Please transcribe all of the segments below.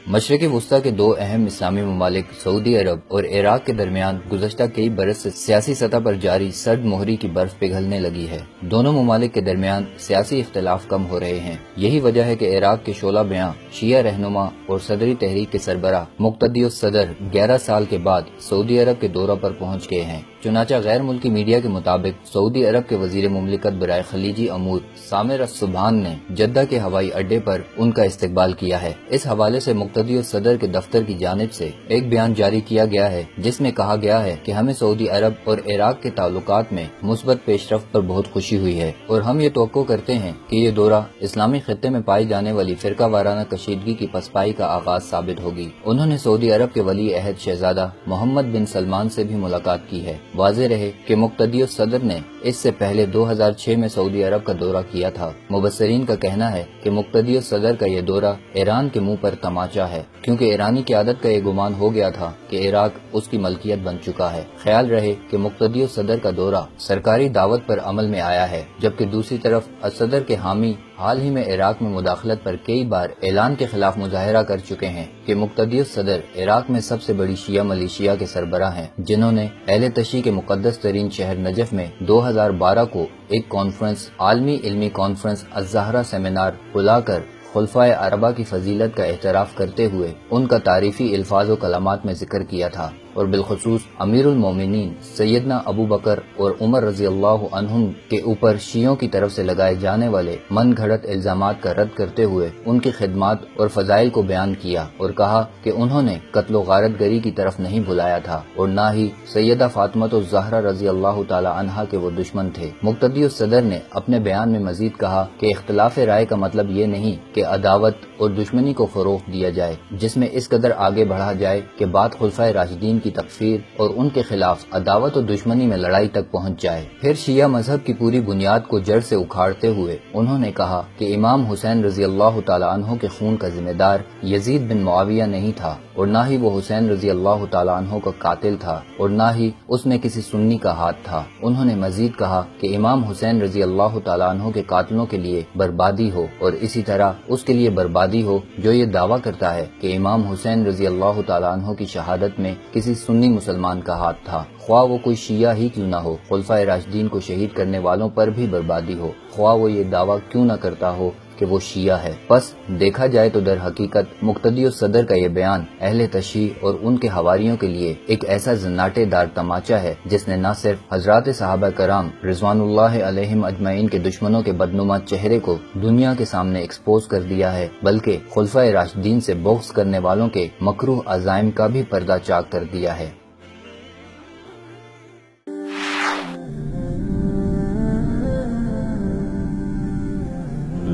مشرق وسطی کے دو اہم اسلامی ممالک سعودی عرب اور عراق کے درمیان گزشتہ کئی برس سے سیاسی سطح پر جاری سرد مہری کی برف پگھلنے لگی ہے۔ دونوں ممالک کے درمیان سیاسی اختلاف کم ہو رہے ہیں۔ یہی وجہ ہے کہ عراق کے شعلہ بیاں شیعہ رہنما اور صدری تحریک کے سربراہ مقتدی الصدر 11 سال کے بعد سعودی عرب کے دورہ پر پہنچ گئے ہیں۔ چنانچہ غیر ملکی میڈیا کے مطابق سعودی عرب کے وزیر مملکت برائے خلیجی امور سامر السبحان نے جدہ کے ہوائی اڈے پر ان کا استقبال کیا ہے۔ اس حوالے سے مقتدی الصدر کے دفتر کی جانب سے ایک بیان جاری کیا گیا ہے جس میں کہا گیا ہے کہ ہمیں سعودی عرب اور عراق کے تعلقات میں مثبت پیش رفت پر بہت خوشی ہوئی ہے اور ہم یہ توقع کرتے ہیں کہ یہ دورہ اسلامی خطے میں پائی جانے والی فرقہ وارانہ کشیدگی کی پسپائی کا آغاز ثابت ہوگی۔ انہوں نے سعودی عرب کے ولی عہد شہزادہ محمد بن سلمان سے بھی ملاقات کی ہے۔ واضح رہے کہ مقتدی الصدر نے اس سے پہلے 2006 میں سعودی عرب کا دورہ کیا تھا۔ مبصرین کا کہنا ہے کہ مقتدی الصدر کا یہ دورہ ایران کے منہ پر تماچا ہے، کیونکہ ایرانی قیادت کا یہ گمان ہو گیا تھا کہ عراق اس کی ملکیت بن چکا ہے۔ خیال رہے کہ مقتدی الصدر کا دورہ سرکاری دعوت پر عمل میں آیا ہے، جبکہ دوسری طرف الصدر کے حامی حال ہی میں عراق میں مداخلت پر کئی بار اعلان کے خلاف مظاہرہ کر چکے ہیں کہ مقتدی الصدر عراق میں سب سے بڑی شیعہ ملیشیا کے سربراہ ہیں، جنہوں نے اہل تشیع کے مقدس ترین شہر نجف میں 2012 کو ایک کانفرنس، عالمی علمی کانفرنس الزہرا سیمینار بلا کر خلفائے اربعہ کی فضیلت کا اعتراف کرتے ہوئے ان کا تعریفی الفاظ و کلمات میں ذکر کیا تھا، اور بالخصوص امیر المومنین سیدنا ابو بکر اور عمر رضی اللہ عنہم کے اوپر شیعوں کی طرف سے لگائے جانے والے من گھڑت الزامات کا رد کرتے ہوئے ان کی خدمات اور فضائل کو بیان کیا اور کہا کہ انہوں نے قتل و غارت گری کی طرف نہیں بلایا تھا اور نہ ہی سیدہ فاطمہ الزہرا رضی اللہ تعالی عنہا کے وہ دشمن تھے۔ مقتدی الصدر نے اپنے بیان میں مزید کہا کہ اختلاف رائے کا مطلب یہ نہیں کہ عداوت اور دشمنی کو فروغ دیا جائے، جس میں اس قدر آگے بڑھا جائے کہ بات خلفائے راشدین کی تکفیر اور ان کے خلاف عداوت و دشمنی میں لڑائی تک پہنچ جائے۔ پھر شیعہ مذہب کی پوری بنیاد کو جڑ سے اکھاڑتے ہوئے انہوں نے کہا کہ امام حسین رضی اللہ تعالی عنہ کے خون کا ذمہ دار یزید بن معاویہ نہیں تھا، اور نہ ہی وہ حسین رضی اللہ تعالی عنہ کا قاتل تھا، اور نہ ہی اس میں کسی سنی کا ہاتھ تھا۔ انہوں نے مزید کہا کہ امام حسین رضی اللہ تعالی عنہ کے قاتلوں کے لیے بربادی ہو، اور اسی طرح اس کے لیے بربادی ہو جو یہ دعویٰ کرتا ہے کہ امام حسین رضی اللہ تعالی عنہ کی شہادت میں کسی سنی مسلمان کا ہاتھ تھا، خواہ وہ کوئی شیعہ ہی کیوں نہ ہو۔ خلفائے راشدین کو شہید کرنے والوں پر بھی بربادی ہو، خواہ وہ یہ دعویٰ کیوں نہ کرتا ہو کہ وہ شیعہ ہے۔ بس دیکھا جائے تو در حقیقت مقتدی الصدر کا یہ بیان اہل تشیع اور ان کے حواریوں کے لیے ایک ایسا زناٹے دار تماچا ہے جس نے نہ صرف حضرات صحابہ کرام رضوان اللہ علیہم اجمعین کے دشمنوں کے بدنما چہرے کو دنیا کے سامنے ایکسپوز کر دیا ہے، بلکہ خلفائے راشدین سے بغض کرنے والوں کے مکروہ عزائم کا بھی پردہ چاک کر دیا ہے۔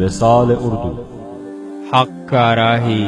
وصال اردو، حق کا راہی